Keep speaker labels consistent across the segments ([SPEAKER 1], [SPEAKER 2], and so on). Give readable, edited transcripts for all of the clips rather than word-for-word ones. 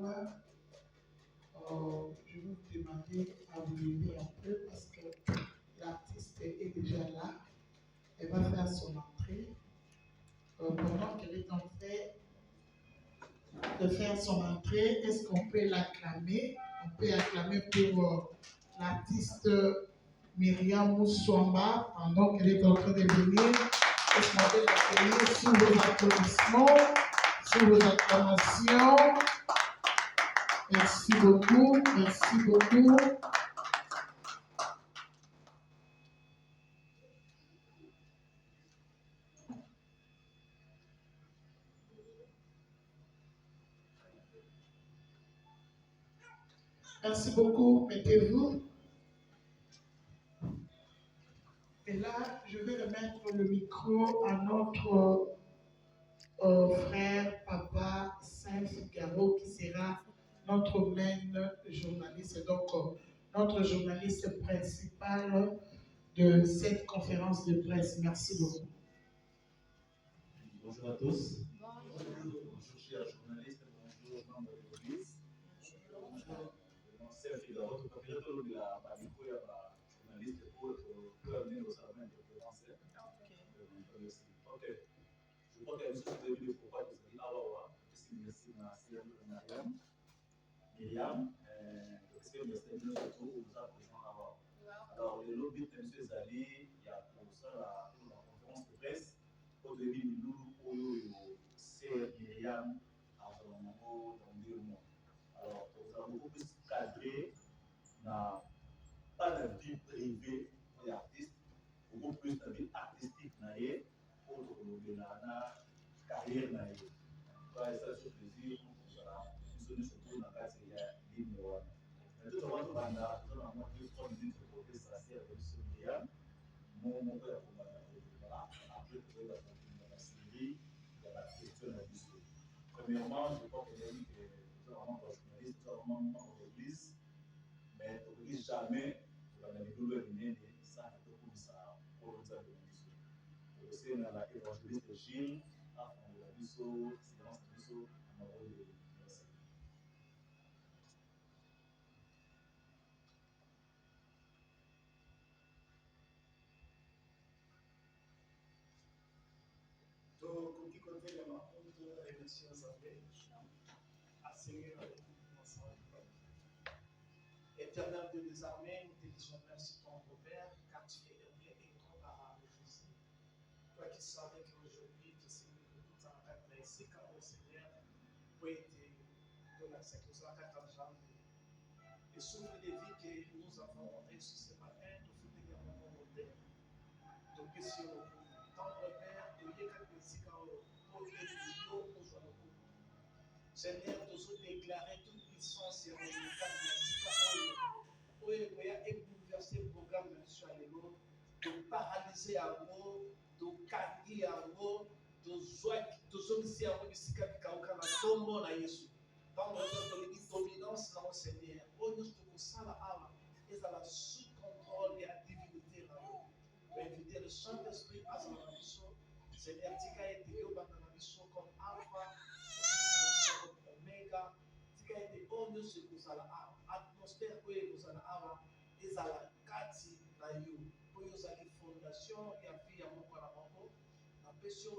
[SPEAKER 1] voir. Je vais vous demander à vous lever un peu parce que l'artiste est déjà là. Elle va faire son entrée. Pendant qu'elle est en train de faire son entrée, est-ce qu'on peut l'acclamer? On peut acclamer pour l'artiste Myriam Moussouamba pendant qu'elle est en train de venir. Est-ce qu'on peut l'accueillir sous vos applaudissements, sous vos acclamations? Merci beaucoup, merci beaucoup. Merci beaucoup, mettez-vous. Et là, je vais remettre le micro à notre frère, papa Saint-Figaro, qui sera notre main journaliste, donc notre journaliste principal de cette conférence de presse. Merci beaucoup.
[SPEAKER 2] Bonjour à tous. Bonjour chers journalistes, bonjour membres de l'Église. Saint-Figaro, tout comme de la Bamiko, il y a un journaliste pour amener au salon de français. Ok. Je crois qu'il y a une société de pourquoi vous avez Awawa, c'est merci Myriam. Myriam, c'est le ministère de l'Auto, vous a présent Awawa. Alors, le lobby de M. Zali, il y a pour ça la conférence de presse, pour le lobby de Loulou, c'est Myriam, à Zolomongo, dans 2 mois. Alors, vous avez beaucoup plus cadré, pas de vie privée pour les artistes, beaucoup plus de vie artistique pour la carrière. Ça, c'est un plaisir pour ça. Nous sommes surtout dans la carrière numéro 1. Mais tout le monde va nous avons 2-3 minutes de progrès assez avec ce Myriam. Mon père, après, vous avez la série, il y a la question de la mission. Premièrement, je crois que nous avons un journaliste, nous avons un membre de l'église, mais on ne dit jamais que la douleur est ça ne peut pas ça pour nous avoir une mission. Aussi, on a l'évangéliste Gilles, à fond de la mission, silence de mission, on a envoyé de merci.
[SPEAKER 3] Donc, au côté de la rencontre, les messieurs avaient assez ensemble. Éternel de des armées, nous te disons merci pour ton Père, car tu es élevé et incomparable, Jésus. Toi qui savais qu'aujourd'hui, tu sais que tout en fait, ici, quand le Seigneur peut être de la sécurité à 4 ans, et souffle des vies que nous avons reçues ce matin, nous faisons également monter. Donc, ici, tendre Père, de Yéka Pessika, pour que nous soyons. Seigneur, nous avons déclaré toute puissance et et bouleverser le programme national de paralyser à mot, de candier à mot, de zoï, de zombies à mot, de sikakikaouka na tombo na Yesu. Dans notre dominance dans le Seigneur, oh nous te poussons la âme, et à la sous-contrôle et la divinité là. Inviter le Saint-Esprit à son ambition. Seigneur, tika et Dieu dans l'ambition comme Alpha, comme Oméga. Tika et oh nous se poussons la âme. Atmosphère que nous allons avoir, et à la kati na yo. Pour nous avoir fondation et à vie à mon corps à mon corps. La pression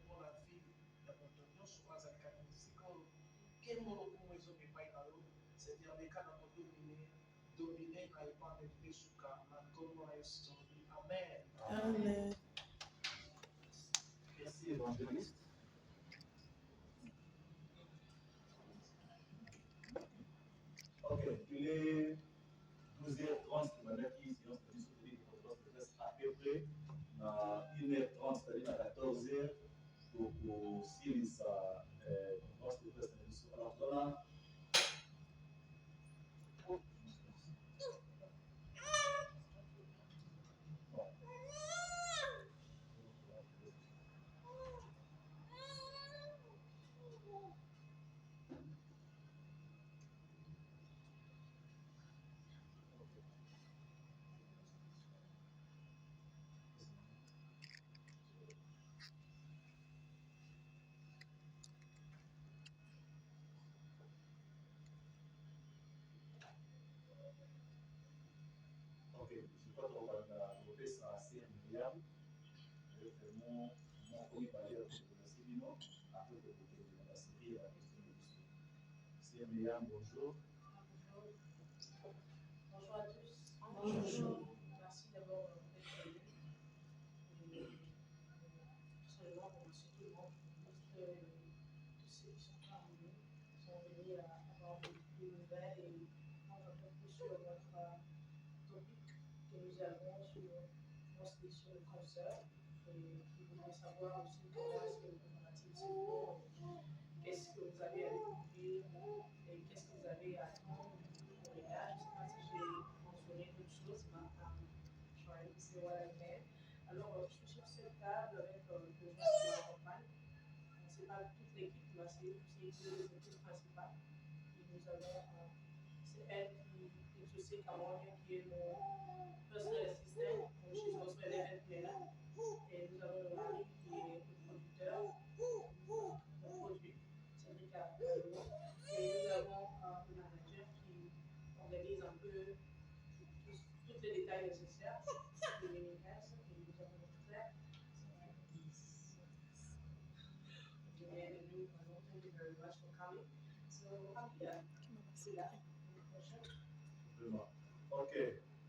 [SPEAKER 3] pour la vie, la montagne sur la zakati. Quel mot pour nous autres pas dans l'eau. C'est-à-dire les cas dans dominer quand il parle de Pesuka, la comment est story. Amen.
[SPEAKER 1] Amen.
[SPEAKER 2] Merci, évangéliste. Ok, il est 12h30, c'est-à-dire qu'il y a une conférence de presse à peu près à 1h30, c'est-à-dire à 14h, donc s'il y a une conférence de presse, alors voilà. Ok, je crois qu'on va développer ça assez immédiat. Mon premier barrière pour le séminaire, après que vous la série à la question de l'issue. C'est immédiat, bonjour.
[SPEAKER 4] Bonjour à tous. Bonjour. Merci d'abord d'être venu. Et personnellement, on remercie tout le monde, tous ceux qui sont parvenus, qui sont venus à avoir des nouvelles et prendre un peu plus sur notre topic que nous avons sur le concert. Et qui voudrait savoir aussi comment est-ce que le comparatif se fait, qu'est-ce que vous avez à découvrir et qu'est-ce que vous avez à attendre pour les gars. Je ne sais pas si j'ai mentionné d'autres choses, mais trying to say what I can. Alors, je suis sur cette table avec deux gens qui m'accompagnent. Ce n'est pas toute l'équipe, mais c'est deux des équipes principales. Et nous avons, c'est elle qui est aussi Camerounais, qui est mon personal assistant, donc she's also an event planner. Et nous avons le mari qui est le producteur, le produit, Cédric Allo. Et nous avons le manager qui organise un peu tous les détails nécessaires de l'émission. Et nous avons Claire. And you, thank you very much for coming. So, I'm here. See ya. Any questions?
[SPEAKER 2] Ok,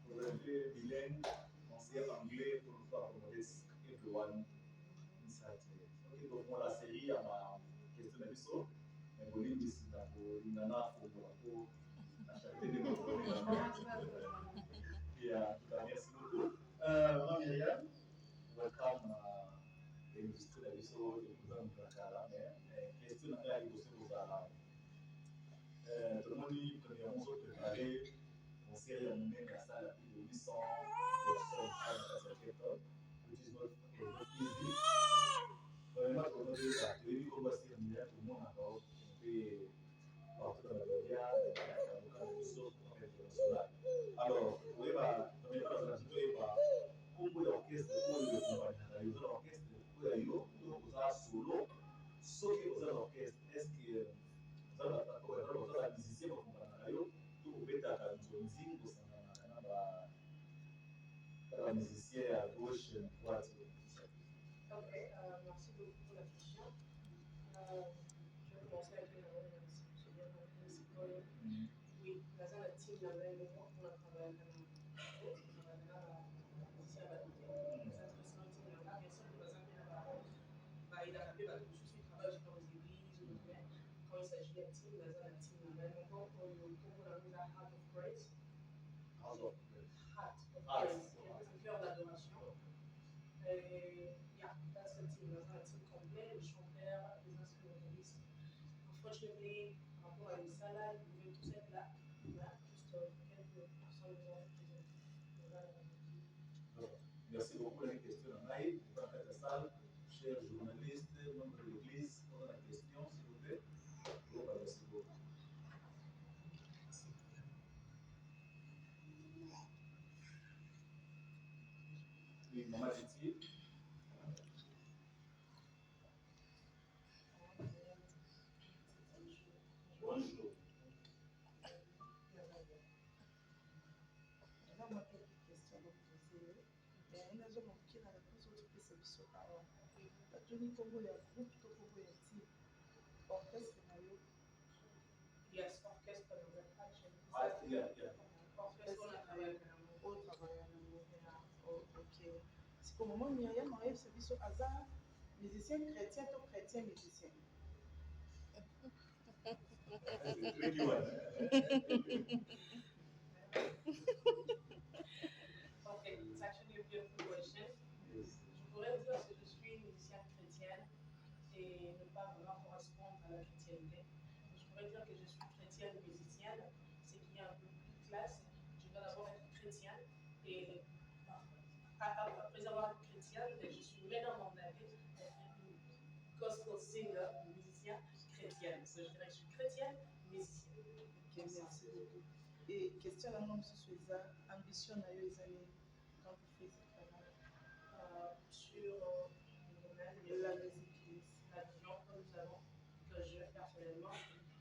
[SPEAKER 2] vous avez bilingue, français, anglais, pour nous accommoder everyone inside. Ok, donc moi la série à ma question de l'histoire, mais vous l'avez dit, c'est pour l'inana, pour la charité de mon et en tout cas, merci beaucoup. Maman Myriam, welcome à l'industrie de l'histoire de Koudan Moukakala, mais question à la question aux Arabes. Tout le monde dit que nous avons préparé une série à nous-mêmes à ça, plus de 800 personnes à la secteur, which is not easy. Vraiment, pour nous, la théorie qu'on va se terminer, tout le monde a encore un peu partout dans la Gloria, dans le réseau international. Alors, vous voyez, dans les phrases, vous voyez, comme l'orchestre, ou le compagnie, l'orchestre, ou le solo, sauf que vous avez l'orchestre, est-ce que vous avez la musicien pour compagnie, tout vous pouvez être musique, vous avez la musicien à gauche, à droite.
[SPEAKER 4] Ok, merci beaucoup pour la question. Je vais commencer avec une annonce. Oui, dans la team, on a travaillé avec quand il s'agit de team, dans la team, Heart of Praise. Heart of Praise. C'est un cœur d'adoration. Yeah, that's the team. That's a team complet, les chanteurs, les instrumentalistes. Unfortunately, par rapport à une salle, vous pouvez tous être là. Voilà, juste quelques personnes nous ont représentés.
[SPEAKER 2] Merci beaucoup. La question en live, vous pouvez la salle, chers journalistes, membres de l'église, on a la question, s'il vous plaît. Merci beaucoup. Oui, maman Titi. Bonjour.
[SPEAKER 1] Moi, quelques questions à vous poser. Mais nous avons qui la réponse au truc de ce biseau par an. Johnny Congo, il y a groupe de Congo, il y a team. Orchestre,
[SPEAKER 4] Yes, orchestre dans un patch.
[SPEAKER 2] Yeah.
[SPEAKER 4] Orchestre, on a travaillé avec
[SPEAKER 1] au travail à la ok. C'est qu'au moment où Myriam arrive, c'est biseau hasard, musicien chrétien, tout chrétien musicien.
[SPEAKER 2] Tricky one.
[SPEAKER 4] Okay, it's actually a beautiful question. Je pourrais dire que je suis musicienne chrétienne et ne pas vraiment correspondre à la chrétienté. Je pourrais dire que je suis chrétienne musicienne, ce qui est un peu plus classe. Je dois d'abord être chrétienne et après avoir été chrétienne, je suis maintenant mandatée d'être une gospel singer, musicien chrétienne. So, je dirais que je suis chrétienne, musicienne.
[SPEAKER 1] Ok, merci beaucoup. Et question à M. Souza, ambition à eux, les amis, quand vous faites ce travail
[SPEAKER 4] sur le domaine de
[SPEAKER 1] la musique,
[SPEAKER 4] la vision que nous avons, que je personnellement.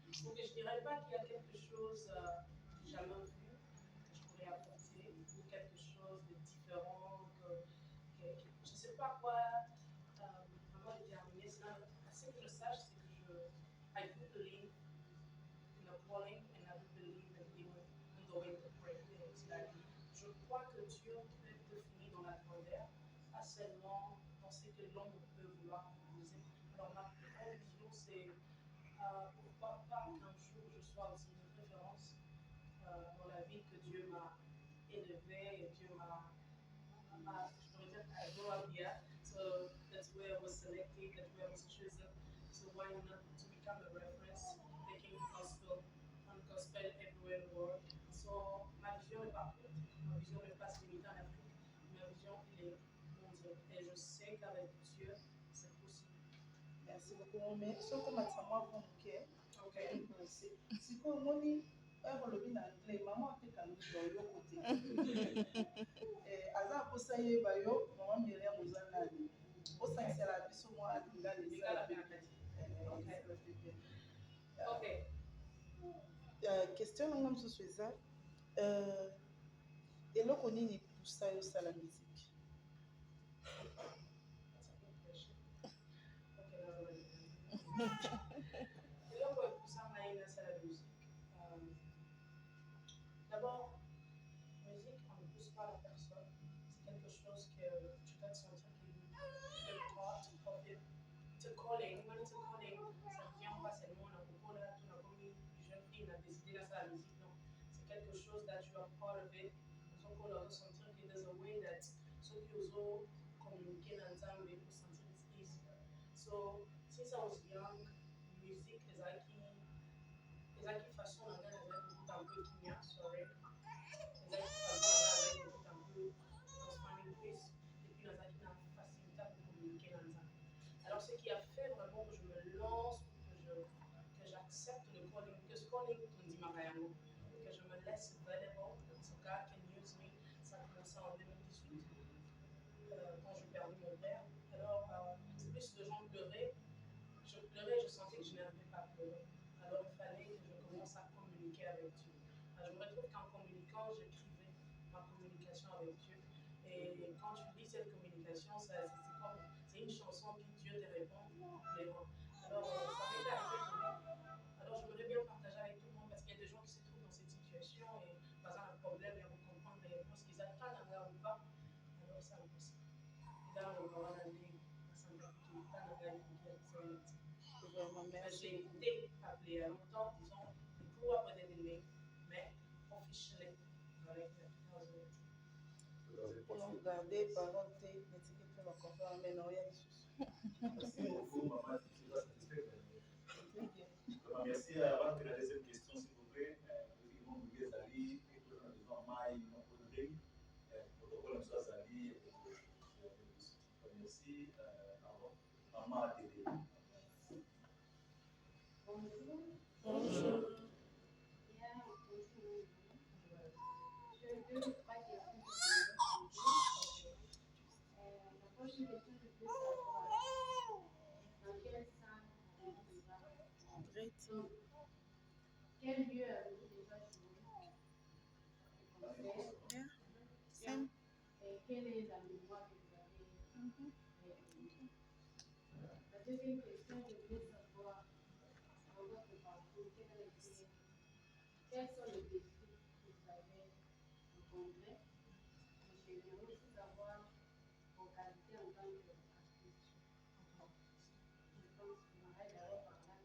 [SPEAKER 4] Donc, je ne dirais pas qu'il y a quelque chose que j'ai jamais vu, que je pourrais apporter, ou quelque chose de différent, je ne sais pas quoi vraiment déterminer cela. Ce que je sache, c'est que I do believe in a calling and I do believe in going to pray. Je crois que Dieu peut définir dans la grandeur, pas seulement dans ce que l'homme peut vouloir proposer. Alors ma plus grande vision, c'est pourquoi pas qu'un jour je sois aussi une référence dans la vie que Dieu m'a élevé et Dieu m'a, je pourrais dire, I grew up here. So that's where I was selected, that's where I was chosen. So why not to become a reference, taking gospel and gospel everywhere in the world. So ma vision est partout. Ma vision n'est pas limitée en Afrique. Ma vision, elle est mondiale. Et je sais qu'avec Dieu, c'est possible.
[SPEAKER 5] Merci beaucoup. Mais ce que je moi pour que
[SPEAKER 4] Okay.
[SPEAKER 5] si que moni le na anglais maman te kanu yo côté aza posa ye ba yo maman Myriam ozana ni posa c'est la biso moi linga les
[SPEAKER 4] Okay.
[SPEAKER 5] Question nanga mosusu eza eloko nini poussa yo sala musique?
[SPEAKER 4] D'abord, musique, on ne pousse pas la personne. C'est quelque chose que tu dois te sentir qui te porte, te calling. When it's a calling, ça vient pas seulement dans le propos là, tout comme une jeune fille a décidé de faire la musique. Non, c'est quelque chose that you are part of it. Donc, on doit sentir que there's a way that ceux qui osent communiquer ensemble pour sentir it's easier. So, since I was young, musique, les façon dans laquelle les beaucoup un peu Kenya, sorry. Les façon dans laquelle beaucoup un peu Spanish plus. Et puis, les qui ont facilité pour communiquer ensemble. Alors, ce qui a fait vraiment que je me lance, que j'accepte le calling, que ce calling, on dit Mariano, que je me laisse available, so God can use me, ça a commencé en 2018, quand j'ai perdu mon père. Alors, c'est plus de gens pleurer. Je pleurais, je sentais que je n'arrivais pas à pleurer. Alors, il fallait que je commence à communiquer avec Dieu. Je me retrouve qu'en communiquant, j'écrivais ma communication avec Dieu. Et quand tu lis cette communication, c'est une chanson qui Dieu te répond. Alors, ça m'est arrivé pour moi. Alors, j'aimerais bien partager avec tout le monde parce qu'il y a des gens qui se trouvent dans cette situation et par exemple, un problème, ils vont comprendre les réponses qu'ils attendent à là ou pas. Alors, c'est impossible. Et là, on va aller à Saint-Denis, pas de la j'ai été appelée il y a longtemps, disons, de pouvoir peut-être mais officiellement avec la
[SPEAKER 5] pour garder parole n'étiquette pas confort mais non rien
[SPEAKER 2] Merci beaucoup, maman, tu vas satisfaire. Merci. Avant que la deuxième question, s'il vous plaît, nous avons oublié Zali, et nous avons Maï, nous avons Audrey, protocole soit Zali, merci. Maman a été.
[SPEAKER 6] Bonjour.
[SPEAKER 5] Bonjour.
[SPEAKER 6] Bien, bonjour. J'ai deux ou trois questions que je voudrais poser. La prochaine question, je veux savoir dans quelle salle avez-vous déjà? Quel lieu avez-vous déjà joué? Concert. Et quelle est la mémoire que vous avez? La deuxième question, je voulais savoir dans votre parcours, quels sont les défis que vous avez rencontrés? Et j'aimerais aussi savoir vos qualités en tant qu'artiste. Je pense que vous m'avez d'abord parlé.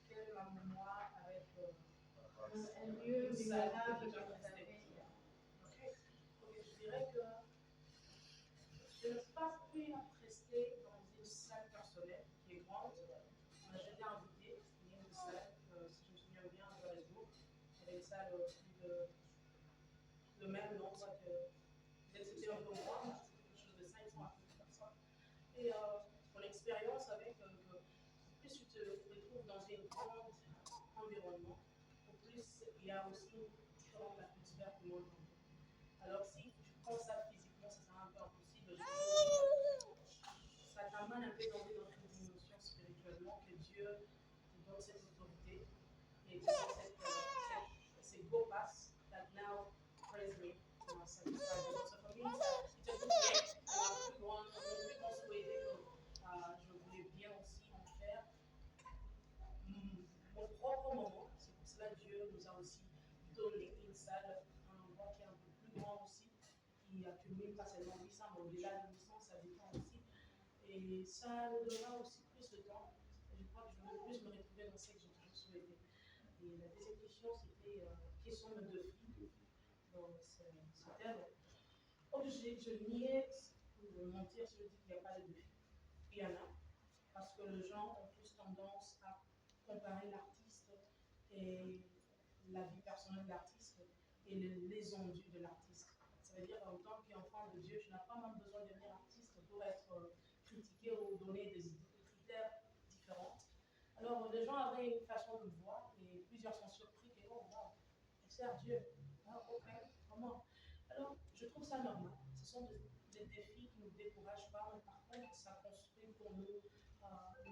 [SPEAKER 4] Quelle est ma mémoire avec
[SPEAKER 6] un lieu mémorable que vous avez?
[SPEAKER 4] Je dirais que je n'ai pas pu rester dans une salle personnelle qui est grande. J'étais invitée, c'était une salle, si je me souviens bien, à Johannesburg. Il y avait une salle le même nom, soit que c'était un peu moins, quelque chose de 500 à 1000 personnes. Et mon expérience avec, plus tu te retrouves dans un grand environnement, plus il y a aussi une différente atmosphère que moi j'entends. Alors si tu prends ça physiquement, ça sera un peu impossible. Ça t'amène un peu dans une autre dimension spirituellement que Dieu te donne cette autorité et te donne ces go past that now praise me, satisfy me. So for me, it's a good thing. Plus grand souhaité que je voulais bien aussi en faire mon propre moment. C'est pour cela que Dieu nous a aussi donné une salle, un endroit qui est un peu plus grand aussi, qui accumule pas seulement 800, mais au-delà de 800, ça dépend aussi. Et ça nous donnera aussi plus de temps. Et je crois que je veux plus me retrouver dans ce que j'ai toujours souhaité. Et la deuxième question, c'était quels sont nos défis dans ce thème. Donc, je niais de mentir si je dis qu'il n'y a pas de défis. Il y en a, parce que les gens ont plus tendance à comparer l'artiste et la vie personnelle de l'artiste et les envies de l'artiste. Ça veut dire qu'en tant qu'enfant de Dieu, tu n'as pas même besoin de devenir artiste pour être critiqué ou donner des critères différents. Alors, les gens avaient une façon de voir et plusieurs sont surpris que, oh, wow, elle sert Dieu. Ah, ok, comment? Alors, je trouve ça normal. Ce sont des défis qui ne nous découragent pas, mais par contre, ça construit pour nous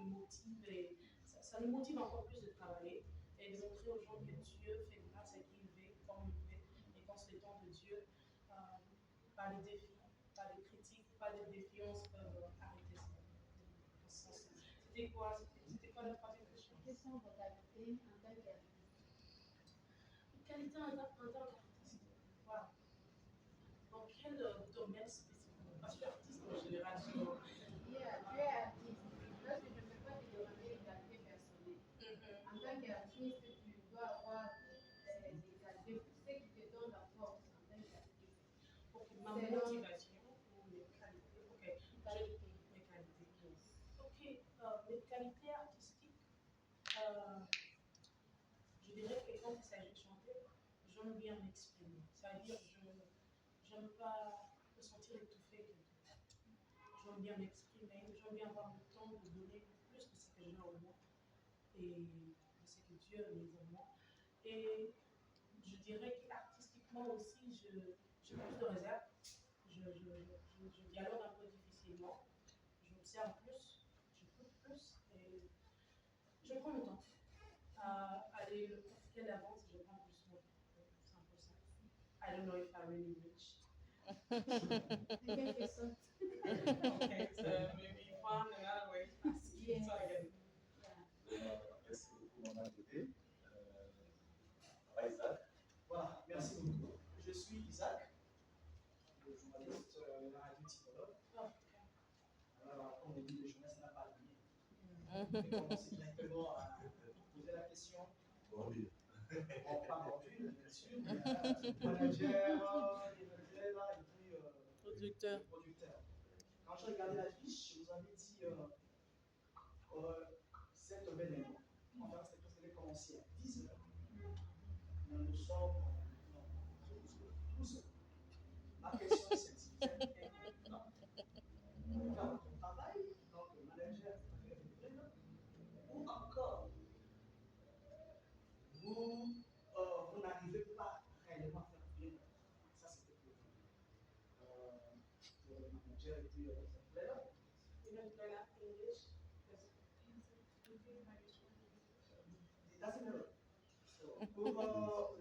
[SPEAKER 4] motive et ça nous motive encore plus de travailler et de montrer aux gens que Dieu fait grâce à qui il veut, comme il veut. Et quand c'est le temps de Dieu, pas de défis, pas de critiques, pas de défiance peuvent arrêter ça. C'était quoi la troisième question?
[SPEAKER 6] Quelles sont vos qualités en tant qu'artiste?
[SPEAKER 4] Qualité en tant qu'artiste. Voilà. Dans quel domaine spécifiquement? Parce que l'artiste en général,
[SPEAKER 6] Tu es artiste. Lorsque je ne peux pas te demander une qualité personnelle. En tant qu'artiste, tu dois avoir des qualités, ce qui te donne la force en tant qu'artiste.
[SPEAKER 4] Ok, ma motivation ou mes qualités. Ok, mes qualités.
[SPEAKER 6] Yes.
[SPEAKER 4] Ok, mes qualités artistiques, je dirais que quand il s'agit de chanter, j'aime bien m'exprimer. C'est-à-dire, je n'aime pas me sentir étouffée quelque part. J'aime bien m'exprimer, j'aime bien avoir le temps de donner plus de ce que j'ai en moi et de ce que Dieu a mis en moi. Et je dirais qu'artistiquement aussi, j'ai plus de réserve. Je dialogue un peu difficilement, j'observe plus, j'écoute plus et je prends mon temps. Aller le profiter d'avance, je prends plus mon temps. C'est un peu ça. I don't know if I really reach.
[SPEAKER 6] Okay, so
[SPEAKER 4] Okay, so maybe you found another way to ask it.
[SPEAKER 6] yes.
[SPEAKER 4] So I get it.
[SPEAKER 2] Merci beaucoup, Maman Tété. Isaac.
[SPEAKER 3] Voilà, merci beaucoup. Je suis Isaac, le journaliste de la radio Typologue.
[SPEAKER 4] Oh,
[SPEAKER 3] Alors, comme on dit, le journaliste n'a pas de lien. Je vais commencer directement à poser la question.
[SPEAKER 2] Oui.
[SPEAKER 3] Bon, pas mordule, bien sûr, mais manager, et puis
[SPEAKER 5] Producteur.
[SPEAKER 3] producteur. Quand je regardais la fiche, je vous avais dit cet événement. Enfin, c'était parce qu'elle commencé à 10h. Nous sommes non, 12h. Ma question est celle-ci. Vous êtes important dans votre travail, donc le manager, ou encore vous n'arrivez pas réellement à faire bien votre travail. Ça, c'était pour le manager et puis ça plaît là.
[SPEAKER 4] even learn English.
[SPEAKER 3] It doesn't matter. So, pour le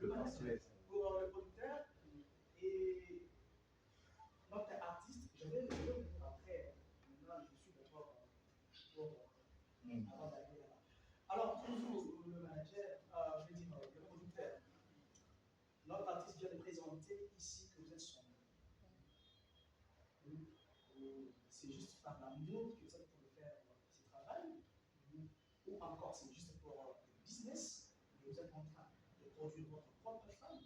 [SPEAKER 3] manager, pour le producteur et notre artiste, je vais venir après. Maintenant, je suis d'accord avant d'aller là-bas. Alors, pour vous, le manager, je vais dire le producteur, notre artiste vient de présenter ici que vous êtes son. C'est juste par l'amour que vous êtes pour le faire ce travail, ou encore c'est juste pour le business, et vous êtes en train de produire votre propre femme,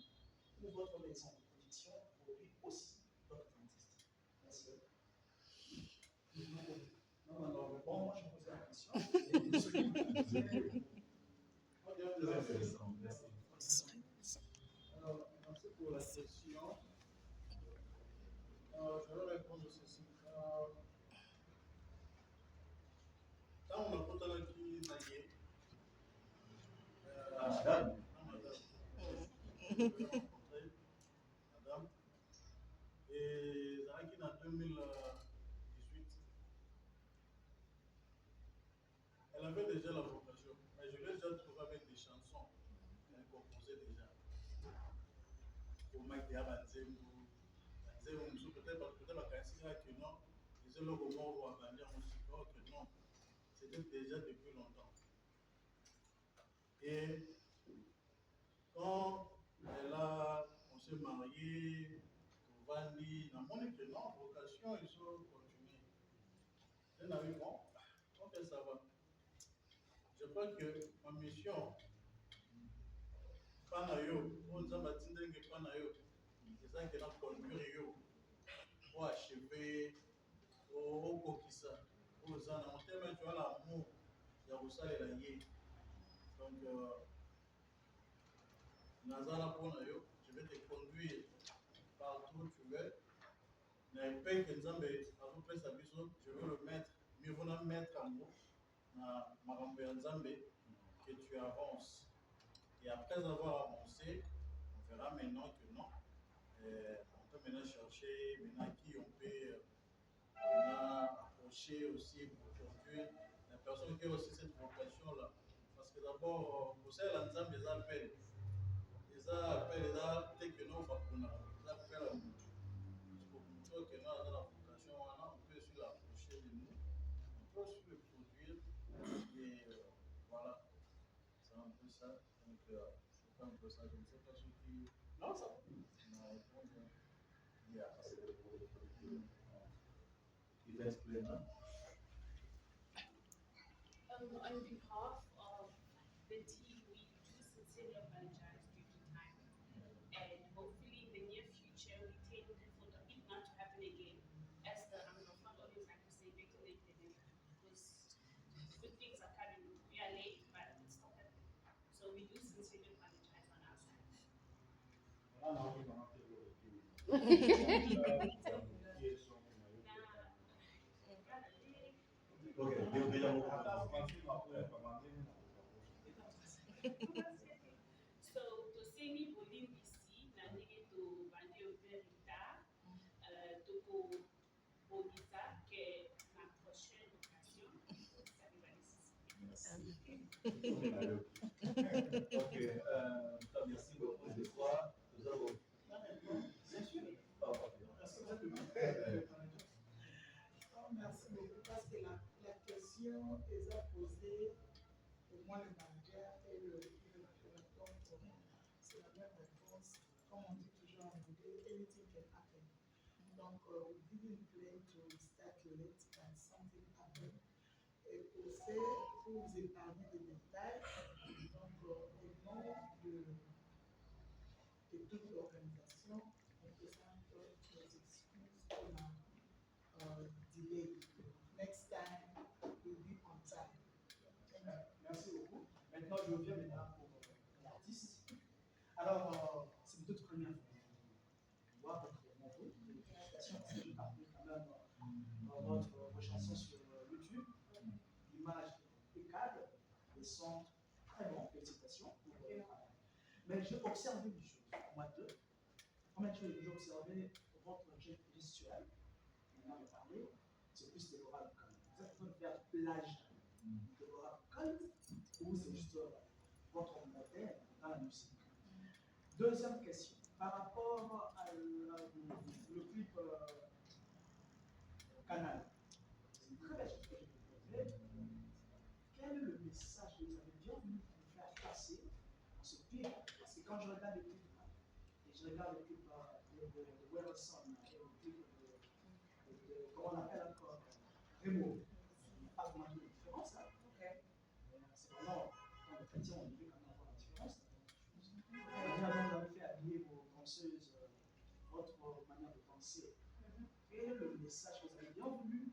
[SPEAKER 3] ou votre maison de production produit aussi votre artiste. Merci. Non, bon, moi je posais la question.
[SPEAKER 7] Alors, merci pour la question. Je vais répondre ceci. Quand on a porté qui nagué, madame, et Zaraki en 2018, elle avait déjà la vocation, mais je l'ai déjà trouvé avec des chansons qu'elle composait déjà. au Mac de Abanzembo, peut-être que non, ils ont le moment où on va dire que non, c'était déjà depuis longtemps. Et quand on s'est marié, on va dire, on a que non, vocation, il faut continuer. On a vu, bon, ok, ça va. Je crois que ma mission, Panayo, on nous a bâti que Panayo, c'est ça qui a conduit pour achever au Kokisa, aux Zana, on t'aime, tu as l'amour, il y a aussi la liée. Donc, Nazana Ponayo, je vais te conduire partout où tu veux. Mais paix que Nzambe a repris sa vision, je veux le mettre, mieux vaut le mettre en mots, dans Marambe Nzambe, que tu avances. Et après avoir avancé, on verra maintenant que non. On peut maintenant chercher maintenant qui on peut approcher aussi pour conduire la personne qui a aussi cette vocation-là. Parce que d'abord, pour ça, l'ensemble des appels. Les appels, dès que nous faisons, les appels à nous. Pour montrer que nous avons la vocation, on peut aussi l'approcher de nous. On peut aussi le produire. Et voilà. C'est un peu ça. Donc, c'est un peu ça. Je ne sais pas ce qui. Non, ça va. Yeah.
[SPEAKER 2] You can explain that.
[SPEAKER 6] On behalf of the team, we do sincerely apologize due to time, and hopefully in the near future we take for it not to happen again. As the Anglophone always like to say, better late than never, because good things are coming. We are late, but it's not happening. So we do sincerely apologize on our side. So to semi bolim ici, na ndenge to bandi verita, to ko bonita que na prochaine occasion, ça va ici.
[SPEAKER 2] Ok, merci beaucoup. Je crois nous avons.
[SPEAKER 1] Bien sûr. Merci beaucoup parce que la question est posée, au moins le manager et le répond. C'est la même réponse. Comme on dit toujours en anglais, anything can happen. Donc, we didn't plan to start late and something happened. Et pour vous épargner des détails, donc, au nom de toute l'organisation, on présente nos excuses pour la delay. Next time, we'll be on time.
[SPEAKER 3] Merci beaucoup. Maintenant, je reviens maintenant pour l'artiste. Alors, c'est votre première fois. Voir votre morceau. Félicitations, parce que j'ai parlé quand même vos chansons sur YouTube. L'image est impeccable, les sons très bons. Félicitations. Mais j'ai observé une chose, moi deux. Première chose que j'ai observé, votre gestuelle, on en a parlé, c'est plus des orales calmes. Vous êtes en train de faire plage de l'oral calme ou c'est juste votre modèle dans la musique. Deuxième question, par rapport à le clip Canal, c'est une très belle chose que je vais vous poser. Quel est le message que vous avez bien voulu vous faire passer dans ce clip? Parce que quand je regarde le clip, et je regarde le clip de Wilson et le clip de comment on appelle encore Remo, il n'y a pas vraiment de différence. Hein? Okay. C'est vraiment, dans le chrétien, on devait quand même avoir la différence. Vous avez fait habiller vos danseuses, votre manière de danser. Quel est le message que vous avez bien voulu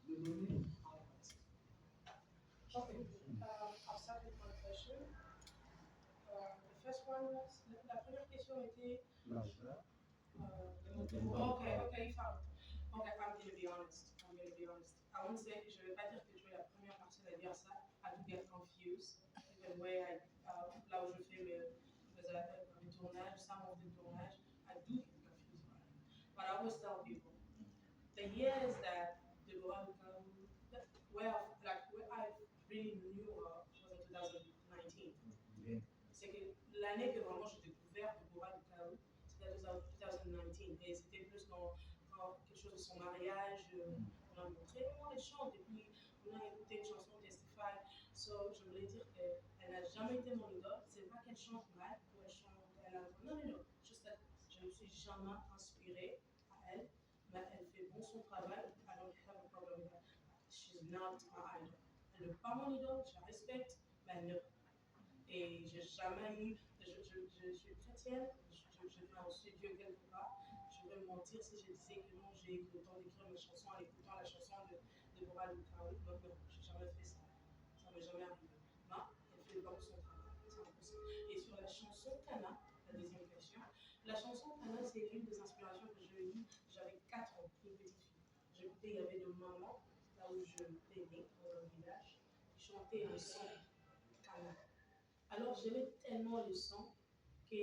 [SPEAKER 3] le donner à la partie?
[SPEAKER 4] Okay, I'll start with one question. The first one was, la première question était. Okay, fine. Okay, I'm gonna be honest. I won't say, je vais pas dire que je suis la première personne à dire ça. I do get confused. The way là où je fais mes tournages, some of the tournages, I do get confused by it. But I always tell people, the years that the Lord where I really knew was in 2019. C'est que l'année que vraiment j'ai découvert le Bora du Chaos, 2019. Et c'était plus dans quelque chose de son mariage. On a montré comment elle chante. Et puis, on a écouté une chanson Testify. So, je voulais dire qu'elle n'a jamais été mon idole. C'est pas qu'elle chante mal ou elle chante. Non, non, non. Juste que je ne me suis jamais inspirée à elle. Mais elle fait bon son travail. I don't have a problem with that. She's not my idol. Elle n'est pas mon idole, je la respecte, mais elle ne. Et j'ai jamais eu. Je suis chrétienne, je mets ensuite Dieu quelque part. Je vais mentir si je disais que non, j'ai eu le temps d'écrire mes chansons en écoutant la chanson de Bora Lukaoui. Non, non, je n'ai jamais fait ça. Ça ne m'est jamais arrivé. Non, elle fait donc son travail. C'est impossible. Et sur la chanson Cana, la deuxième question, la chanson Cana, c'est une des inspirations que j'ai eues. J'avais 4 ans, une petite fille. J'écoutais, il y avait de mamans, là où je t'ai né, dans un village, qui chantaient le son Cana. Alors j'aimais tellement le son qu'à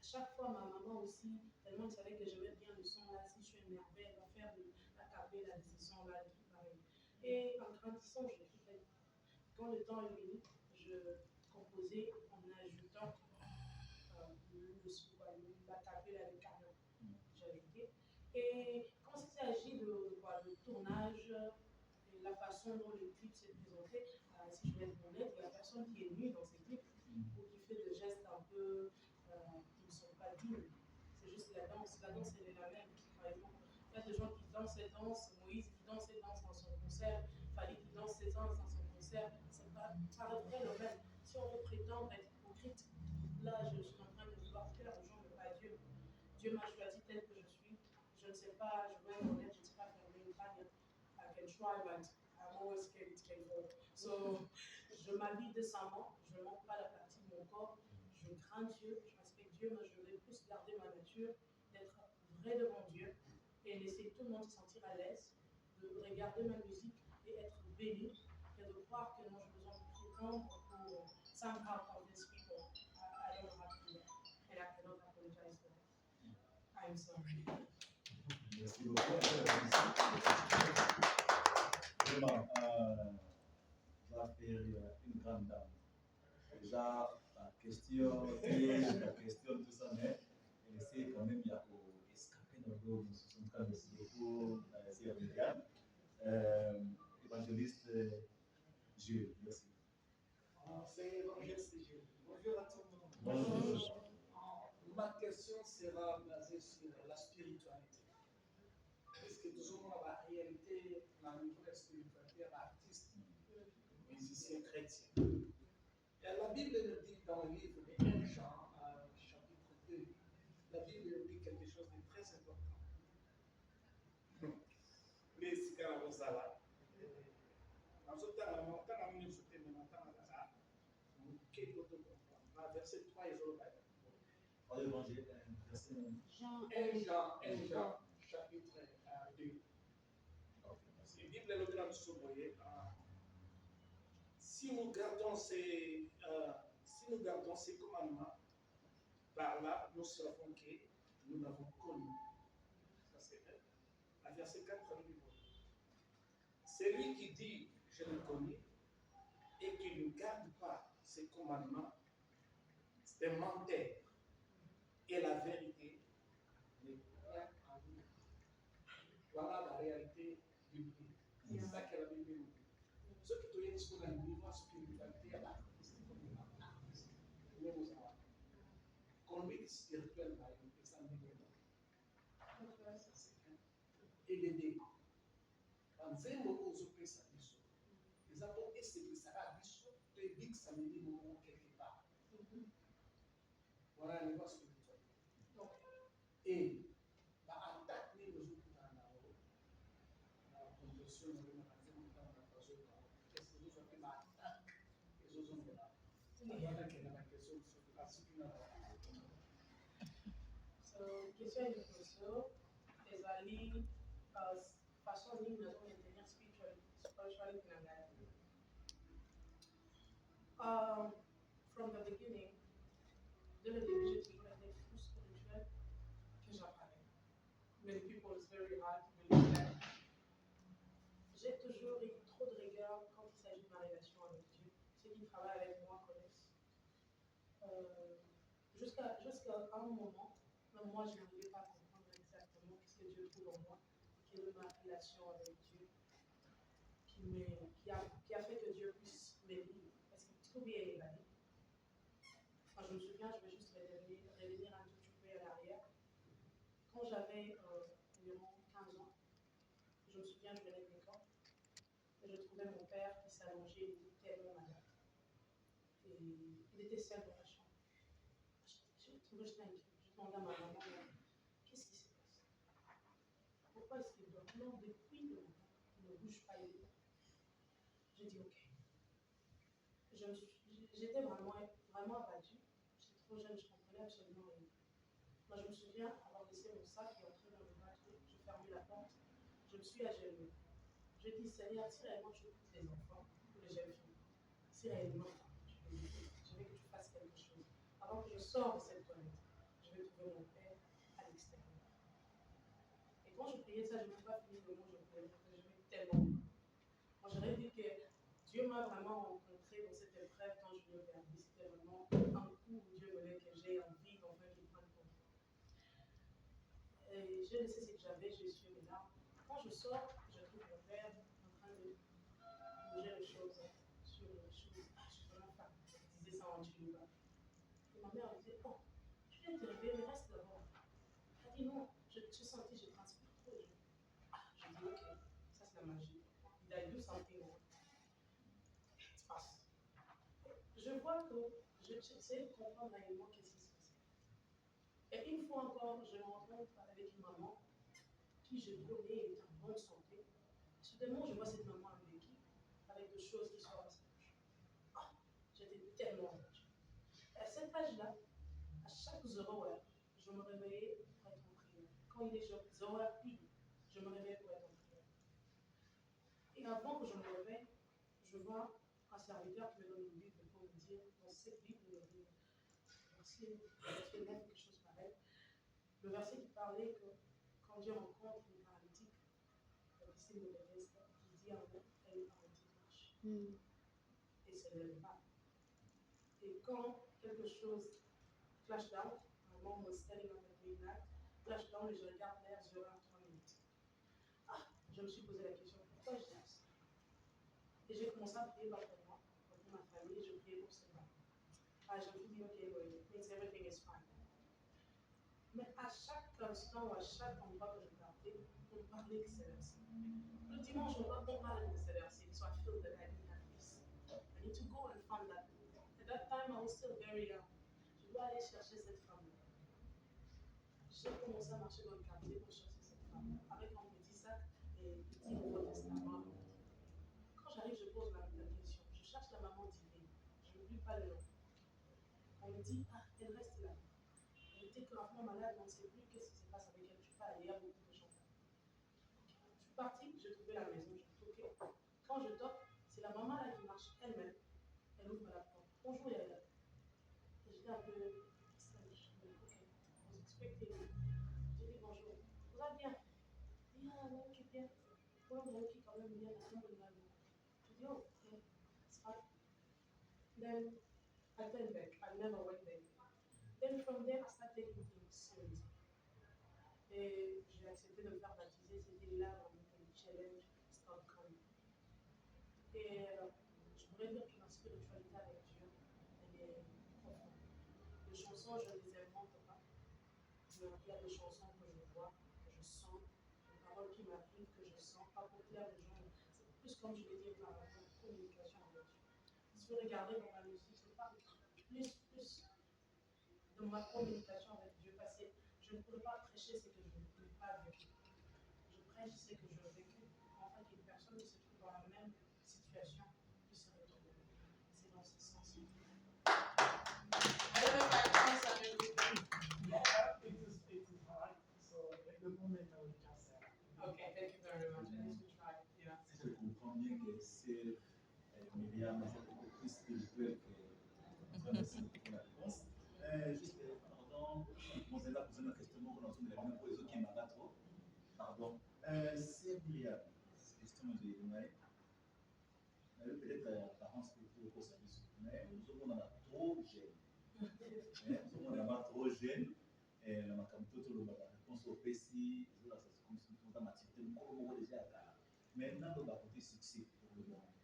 [SPEAKER 4] chaque fois ma maman aussi, tellement elle savait que j'aimais bien le son là, si je suis énervée, elle va faire de la tapée, la décision là, des trucs pareils. Et en grandissant, quand le temps est venu, je composais en ajoutant la tapée, là, le canon. J'ai ajouté. Et quand il s'agit de tournage, et la façon dont le clip s'est présenté, si je vais être honnête, il y a personne qui est nue dans ces clips ou qui fait des gestes un peu qui ne sont pas dignes. C'est juste la danse. La danse, elle est la même. Par exemple, il y a des gens qui dansent cette danse, Moïse qui danse cette danse dans son concert, Fali qui danse cette danse dans son concert. C'est pas vrai le même. Si on veut prétendre être hypocrite, là, je suis en train de vouloir faire aux gens, mais pas Dieu. Dieu m'a choisi tel que je suis. Je ne sais pas, je vais être honnête, je ne sais pas fermer une bague. I can try, but I'm always scared it can fall. So, je m'habille décemment, je ne montre pas la partie de mon corps, je crains Dieu, je respecte Dieu, mais je vais plus garder ma nature, d'être vrai devant Dieu et laisser tout le monde se sentir à l'aise, de regarder ma musique et être béni, et de croire que non, j'ai besoin de prétendre pour somehow convince people. I don't know how to do that, and I cannot apologize for that. I'm sorry.
[SPEAKER 2] Merci beaucoup. Vraiment, ça fait une grande dame. Déjà, la question piège, la question, tout ça, mais elle essaie quand même d'escaper dans le cas de beaucoup, c'est américain. Évangéliste Jules, merci.
[SPEAKER 3] C'est évangéliste Jules. Bonjour à tout le monde.
[SPEAKER 2] Bonjour.
[SPEAKER 3] Ma question sera basée sur la spiritualité. Parce que toujours la réalité, dans le niveau de la spiritualité, l'artiste, musicien chrétien. Et la Bible nous dit dans le livre de 1 Jean, chapitre 2, la Bible nous dit quelque chose de très important. Mais c'est quand même ça là. Verset 3 et
[SPEAKER 6] Jean
[SPEAKER 3] 1 Jean, chapitre 2. La Bible nous dit si nous gardons ces commandements, par là, nous savons que nous l'avons connu. Ça c'est vrai. La verset 4, c'est lui qui dit je le connais et qui ne garde pas ses commandements, c'est un menteur. Et la vérité n'est point en lui. Voilà la réalité biblique. C'est ça que la Bible nous dit. Ce qui doit être dans le niveau spiritualité, l'artiste, conduite spirituelle, c'est un niveau. Et l'aider. Quand vous avez ça, les avons essayé de ça, de dire que ça me dit quelque part. Voilà un niveau spirituel. Et l'attaque les autres dans la condition de qu'est-ce que vous appelez l'attaque les autres ont là. Voilà quelle est la question sur la spiritualité.
[SPEAKER 4] So, question de question, ezali façon nini nazo maintenir spirituality na ngai. From the beginning, dès le début, j'ai toujours été fou spirituel que j'apparais. Many people is very hard to believe that. J'ai toujours eu trop de rigueur quand il s'agit de ma relation avec Dieu. Ceux qui travaillent avec moi connaissent. Jusqu'à un moment, même moi, je n'arrivais pas à comprendre devant moi, quelle est ma relation avec Dieu, qui a fait que Dieu puisse m'aider. Parce que tout bien évalué. Quand je me souviens, je vais juste revenir un tout petit peu à l'arrière. Quand j'avais environ 15 ans, je me souviens, je venais de l'école et je trouvais mon père qui s'allongeait, il était tellement malade. Et il était seul dans la chambre. Je trouvais, j'étais inquiète. Je demandais à ma maman, qu'est-ce qui se passe? Pourquoi est-ce qu'il dort? Non, depuis le matin, il ne bouge pas, il est là. J'ai dit, ok. J'étais vraiment abattue. J'étais trop jeune, je comprenais absolument rien. Moi, je me souviens avoir laissé mon sac et entrer dans le bateau. J'ai fermé la porte. Je me suis agenouillée. Je dis, Seigneur, si réellement tu écoutes les enfants ou les jeunes filles, si réellement tu les écoutes, je veux que tu fasses quelque chose. Avant que je sorte de cette toilette, je vais trouver mon père à l'extérieur. Et quand je priais ça, je n'ai même pas fini le mot, je priais parce que je vais tellement bien. Moi, j'aurais dit que Dieu m'a vraiment rencontré dans cette épreuve quand je me perdais. C'était vraiment un coup où Dieu voulait que j'ai envie d'enfin qu'il prenne contrôle. Et j'ai laissé ce que j'avais, j'ai essuyé mes larmes. Quand je sors, je trouve mon père en train de bouger les choses sur les choses. Ah, je suis vraiment fan. Je disais ça en Chiluba. Et ma mère me disait, oh, tu viens de te réveiller, mais reste là-bas. Elle a dit, non, je sentis, je transpire trop. Je dis, ok, ça c'est la magie. Il a do something. Je vois que j'essaie de comprendre réellement qu'est-ce qui se passe. Et une fois encore, je me rencontre avec une maman qui je connais est en bonne santé. Soudainement, je vois cette maman avec des choses qui sortent de sa bouche. Ah, j'étais tellement abattue. À cette page-là, à chaque 0 heure, je me réveillais pour être en prière. Quand il est 0 heure pile, je me réveillais pour être en prière. Et avant que je me réveille, je vois un serviteur qui me donne une Bible pour me dire, dans cette Bible, il y avait verset 9, quelque chose pareil. Le verset qui parlait que quand Dieu rencontre une paralytique, il dit à un homme, elle est paralytique marche. Et se lève pas. Et quand quelque chose flash down, un homme was standing up at midnight, flash down et je regarde l'air, je regarde 3 minutes. Ah, je me suis posé la question, pourquoi je dis ça? Et j'ai commencé à prier pour moi, pour ma famille, je priais pour ce matin. Ah, je me suis dit, ok, it means everything is fine. Mais à chaque instant ou à chaque endroit que je partais, on parlait de ces versets. Le dimanche, on parlait de ces versets. So I feel that I need that peace. I need to go and find that. At that time, I was still very young. Je dois aller chercher cette femme-là. J'ai commencé à marcher dans le quartier pour chercher cette femme avec mon petit sac et petit Nouveau Testament. Quand j'arrive, je pose la question. Je cherche la maman divine. Je n'oublie pas le nom. On me dit, ah, elle reste là. Elle était gravement malade, on ne sait plus qu'est-ce qui se passe avec elle. Je ne sais pas, il y a beaucoup de gens. Je suis partie, j'ai trouvé la maison, j'ai toqué. Quand je toque, c'est la maman là qui marche elle-même. Elle ouvre la porte. Bonjour, elle est là. Et j'étais un peu strange. Je me dis, ok, vous expectez. J'ai dit bonjour. Vous allez bien? Il y a un homme qui vient. Pour le qui quand même vient à la maison. Je dis, oh, ok, it's fine. Then I turned back. I never went back. Then from there, I started taking things seriously. Et j'ai accepté de me faire baptiser. C'était là où le challenge start coming. Et je pourrais dire que ma spiritualité avec Dieu, elle est profonde. Les chansons, je ne les invente pas. Mais il y a des chansons que je vois, que je sens, des paroles qui m'arrivent, que je sens, pas pour plaire les gens. C'est plus comme je l'ai dit auparavant, communication avec Dieu. Si vous regardez dans ma musique, c'est pas plus de ma communication avec Dieu, parce que je ne peux pas prêcher ce que je n'ai pas vécu. Je prêche ce que je vécu, afin qu'une personne qui se trouve dans la même situation puisse se retrouver. C'est dans ce sens.
[SPEAKER 1] It is hard, so at the moment I will just say.
[SPEAKER 4] Okay, thank you very much. I need to try. Yeah.
[SPEAKER 2] Je comprends bien que c'est Myriam, c'est beaucoup plus spirituel que merci pour la réponse. Juste, pardon, vous avez posé la question qu'on a besoin de la même pour les autres qui m'ont trop. Pardon. C'est Myriam, c'est question de Noël. Peut-être l'apparence pour le service, mais nous sommes trop jeunes. Nous sommes trop jeunes. Et la réponse au PC, ça c'est comme si dans l'activité, on déjà à maintenant, on va côté succès pour le moment.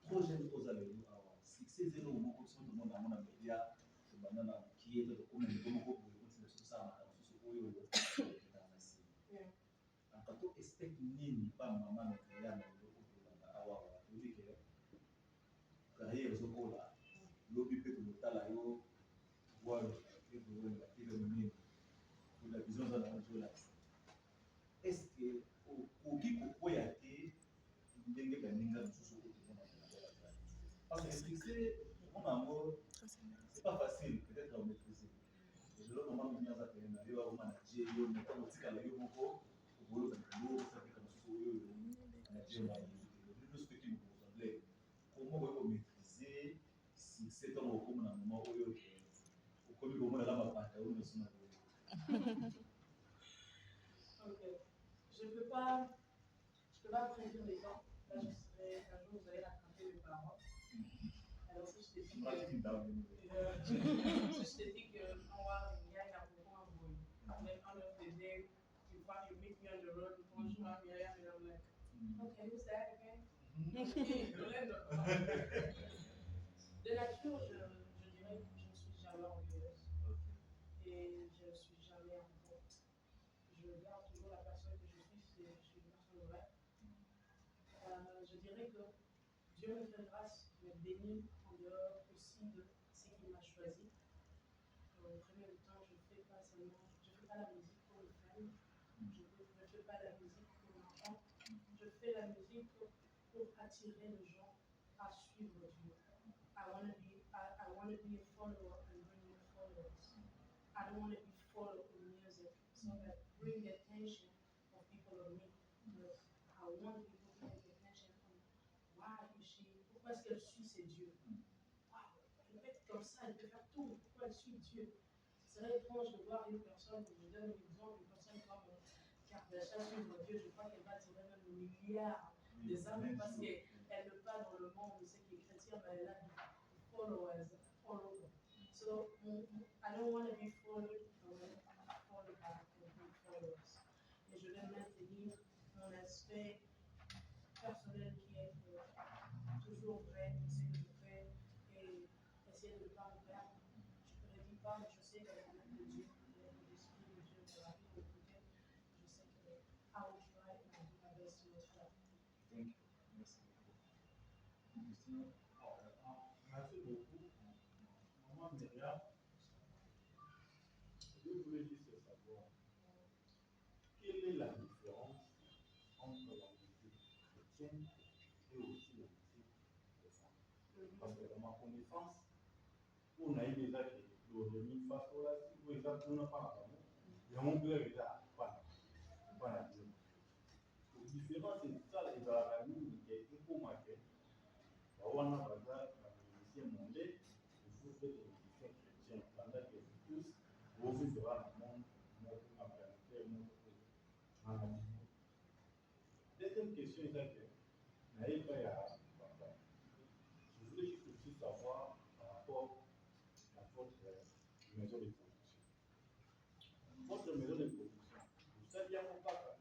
[SPEAKER 2] Trop j'aime aux amis, succès, c'est le moment où tout le monde a mon média, c'est maintenant qui est de comme le bon groupe, c'est tout ça, c'est ce que quand on expecte ni pas maman mais là mais avoir on dit que carrière zo ko là lobby peut le tala yo voir et pour la télé pour la vision dans la zone est-ce que au qui ko ya te ndenge baninga mususu ko tuna parce que c'est mon amour c'est pas facile peut-être à maîtriser je le moment bien ça te na yo manager yo mais quand on tika la yo moko bolo ba lo ça fait comme ça yo comment on peut maîtriser si c'est un recours dans le moment où au premier moment là ma pantalon ne sont
[SPEAKER 4] Ok. Je peux pas prédire les gens. Là, je serai un jour vous allez rattraper mes parents. Alors si je te dis que on va il y a beaucoup en bruit. Then on of the day you meet me on the road, bonjour, I'm here, and I'm like, okay, who's that again? De nature, je dirais que je ne suis jamais orgueilleuse. Et je ne suis jamais en honte. Je garde toujours la personne que je suis, je suis une personne vraie. Je dirais que Dieu me fait grâce, me bénit en dehors aussi de ce qu'il m'a choisi. Au premier temps, je ne fais pas la musique pour les femmes, je ne fais pas la musique pour l'enfant, je fais la musique pour attirer les gens à suivre Dieu. I want to be a follower and bring more followers. I don't want to be followed in music so that bring the attention of people on me. But I want people to pay attention on pourquoi est-ce qu'elle suit ses dieux? Wow, elle peut être comme ça, elle peut faire tout. Pourquoi elle suit Dieu? Ce serait étrange de voir une personne, je donne un exemple, une personne comme Kardashian suivre Dieu, je crois qu'elle va tirer même milliards des âmes parce qu'elle ne pas dans le monde de ce qui est chrétien, mais elle a des followers. So I don't want to be followed, I want to be followed by followers. Et je vais maintenir mon aspect personnel qui est toujours vrai, ce que je fais et essayer de ne pas me perdre. Je ne prédis pas, mais je sais qu'avec l'aide de Dieu, avec l'esprit de Dieu, de la vie de l'écouter, je sais que I will try and do my best to make that.
[SPEAKER 2] Thank you. Merci beaucoup.
[SPEAKER 7] Merci beaucoup. Maman Myriam, je voulais juste savoir quelle est la différence entre la musique chrétienne et aussi la musique de femme. Parce que dans ma connaissance, on a eu déjà le remis face au la si vous êtes pour ne pas l'amour, et on peut déjà pas la dire. La différence c'est ça, les amis qui est pour marquer. On a bazar, la musicien mondial, vous faites des musiciens chrétiens, pendant que tous, vous vivez dans le monde, deuxième question est que, n'ayez pas à papa. Je voulais juste aussi savoir par rapport à votre maison de production. Votre maison de production, vous savez bien mon papa,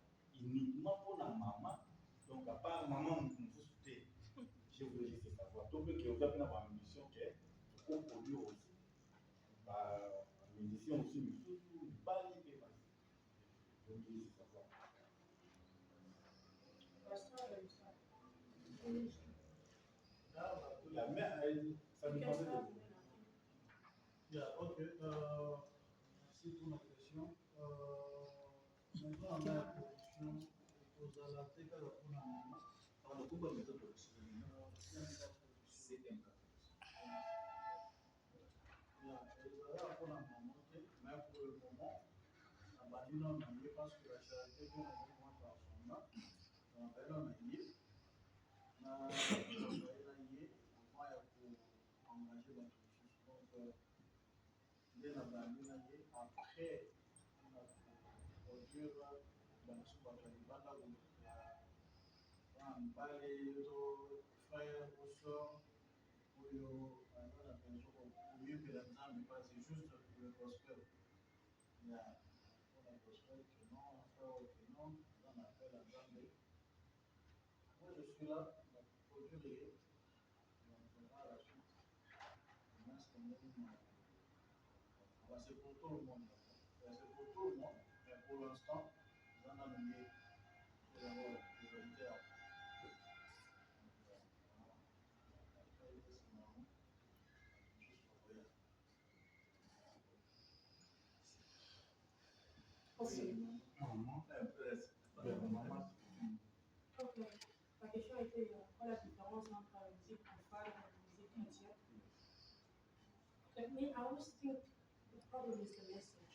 [SPEAKER 7] uniquement pour la maman, donc à part maman, vous vous soutenez. Je voulais juste savoir. Donc, que vous avez une mission qui est pour produire aussi. Une mission aussi, mais surtout, pas l'idée. Je voulais juste savoir. La mère, ça me demandait de. Yeah, ok. Merci pour la question. Maintenant, on a la production aux alentés de la maman.
[SPEAKER 2] Alors, le groupe de méthode de production, c'est un cas.
[SPEAKER 7] Pour la maman, mais pour le moment, la banine on a lié parce que la charité qu'on a dit moi par son nom, donc elle on a lié. On a lié, moi il faut engager la production. Donc, dès la banine on a lié, après, on a produire dans le sous-bac où il y a un balai, frère, au sort, pour la personne, pour mieux que l'examen, c'est juste pour le gospel. Yeah, pour le gospel, que non, rapport au Kénon, on appelle à Zambé. Moi, je suis là pour produire et on verra la suite. Maintenant, c'est pour tout le monde. C'est pour tout le monde, mais pour l'instant, nous en avons mis d'abord prioritaire.
[SPEAKER 4] Ok. Ma question était quoi la différence entre la musique profane et la musique chrétienne? Okay. Me, I always think the problem is the message.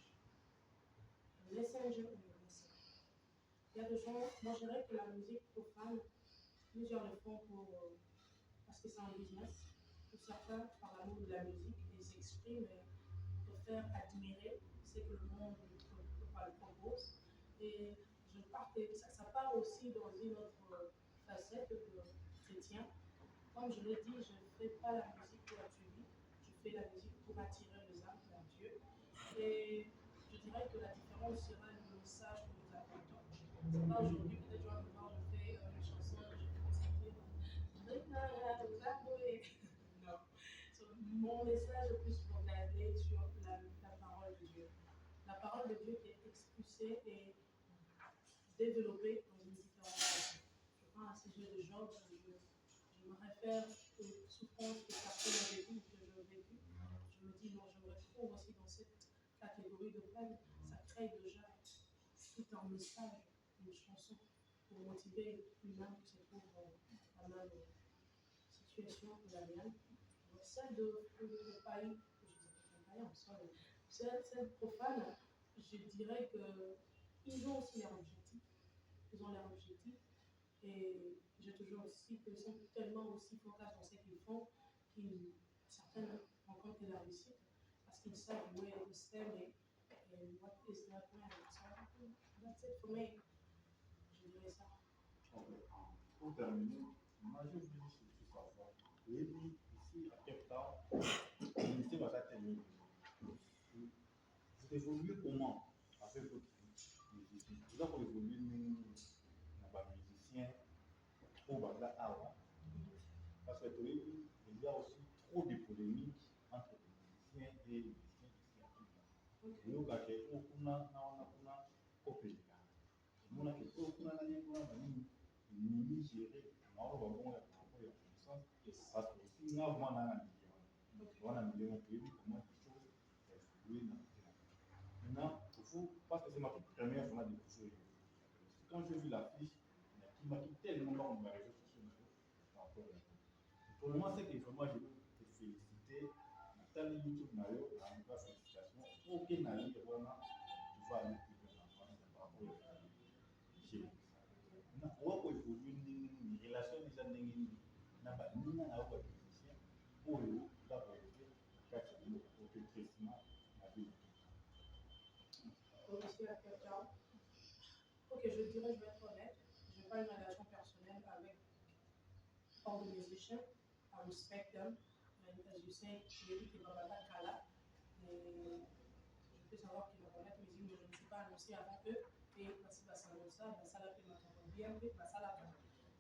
[SPEAKER 4] The messenger and the message. Il y a des gens, moi je dirais que la musique profane, plusieurs le font parce que c'est un business. Pour certains, par l'amour de la musique, ils s'expriment et de faire admirer ce que le monde propose. Et ça part aussi dans une autre facette de chrétien. Comme je l'ai dit, je ne fais pas la musique pour être suivi, je fais la musique pour attirer les âmes vers Dieu. Et je dirais que la différence sera le message que nous apportons. C'est pas aujourd'hui, peut-être je vais me voir, je fais une chanson, je commence à dire non. So, mon message est plus focalisé sur la parole de Dieu. La parole de Dieu qui est expulsée et développée dans une différente façon. Je prends un sujet de Job, je me réfère aux souffrances que certains ont vécues, que j'ai vécues. Je me dis, non, je me retrouve aussi dans cette catégorie de peine. Ça crée déjà tout un message, une chanson pour motiver l'humain qui se trouve dans la même situation que la mienne. Donc, celle de païen, celle profane, je dirais qu'ils ont aussi leur objectif. Ils ont leur objectif. Et j'ai toujours aussi qu'ils sont tellement aussi focus dans ce qu'ils font qu'ils certaines rencontrent la réussite parce qu'ils savent où est le stem et what is their plan. So that's it for me. Je dirais ça.
[SPEAKER 8] Okay. Pour terminer, moi je voulais surtout savoir, et puis ici à Cape Town, le ministère va terminer. Vous évoluez comment avec votre musicien? Vous avez évolué dans les musiciens au Bagdad avant. Parce que il y a aussi trop de polémiques entre les musiciens et les musiciens ici à Cape Town. Nous, quand on a copié, on a ni gérer parce que si on a un million de pays, comment les choses évoluent maintenant, parce que c'est ma toute première fois de choses. Quand j'ai vu l'affiche, il m'a dit tellement dans les réseaux sociaux. Pour le moment, c'est que vraiment je veux te féliciter. Nathalie YouTube, en tout cas, félicitations. Aucun avis, vraiment, tu vas aller plus loin en France par rapport à chez nous. Pourquoi évoluer une relation déjà n'a pas ni un musicien pour le d'abord pour que précisément la vie.
[SPEAKER 4] Monsieur à quelqu'un. Ok, je dirais, je vais être honnête, je n'ai pas une relation personnelle avec all the musicians. I respect them. And as you say, maybe qu'il va pas Kala. Et je peux savoir qu'ils vont connaître musique, mais je ne suis pas annoncé avant eux. Et parce que ça annonce ça, la salle a fait ma bien, la salle a fait.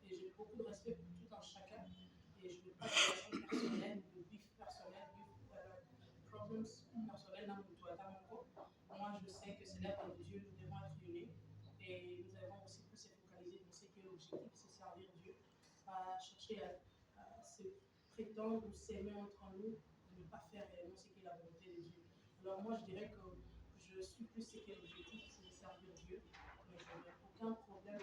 [SPEAKER 4] Et j'ai beaucoup de respect pour tout un chacun. Et je n'ai pas de relation personnelle, de bif personnel, problems personnels dans mon toit, dans mon corps. Moi, je sais que c'est l'œuvre de Dieu, nous devons être unis. Et nous avons aussi pu se focaliser dans ce qui est l'objectif, c'est servir Dieu, pas chercher à se prétendre ou s'aimer entre nous, de ne pas faire réellement ce qui est la volonté de Dieu. Alors moi, je dirais que je suis plus ce qui est l'objectif, c'est de servir Dieu, mais je n'ai aucun problème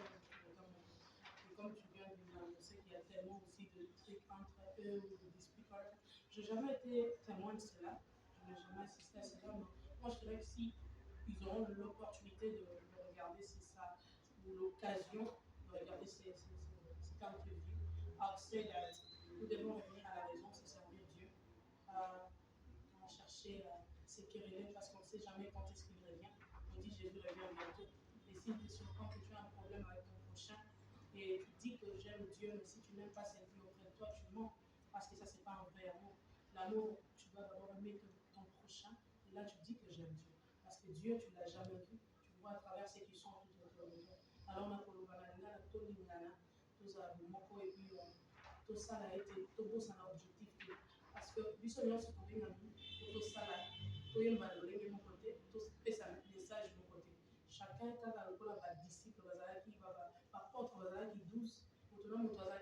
[SPEAKER 4] dans mon corps. Et comme tu viens de m'annoncer qu'il y a tellement aussi de trucs entre eux ou de disputes, je n'ai jamais été témoin de cela, je n'ai jamais assisté à cela, mais moi je dirais que si ils auront l'opportunité de regarder ça, ou l'occasion de regarder ces quelques vues. Alors, c'est nous devons revenir à la raison, c'est servir Dieu, à chercher ce qui revient, parce qu'on ne sait jamais quand est-ce qu'il revient. On dit Jésus revient bientôt. Et si tu te surprends que tu as un problème avec ton prochain, et tu dis que j'aime Dieu, mais si tu n'aimes pas cette vie auprès de toi, tu mens, parce que ça, c'est pas un vrai amour. L'amour, tu dois d'abord aimer ton prochain, et là, tu dis que j'aime Dieu. Parce que Dieu, tu ne l'as jamais vu. Tu vois à travers ceux qui sont autour de toi. alors nakoloba na lingana tolingana tozala bomoko epuis tosala ete tobosana objectif te parce que biso nyonso tobengami po tosala toyemba lolenge moko te topesa message moko te chacun kaka lokola badisciple bazalaki baporte bazalaki 12 moto na moto azalaki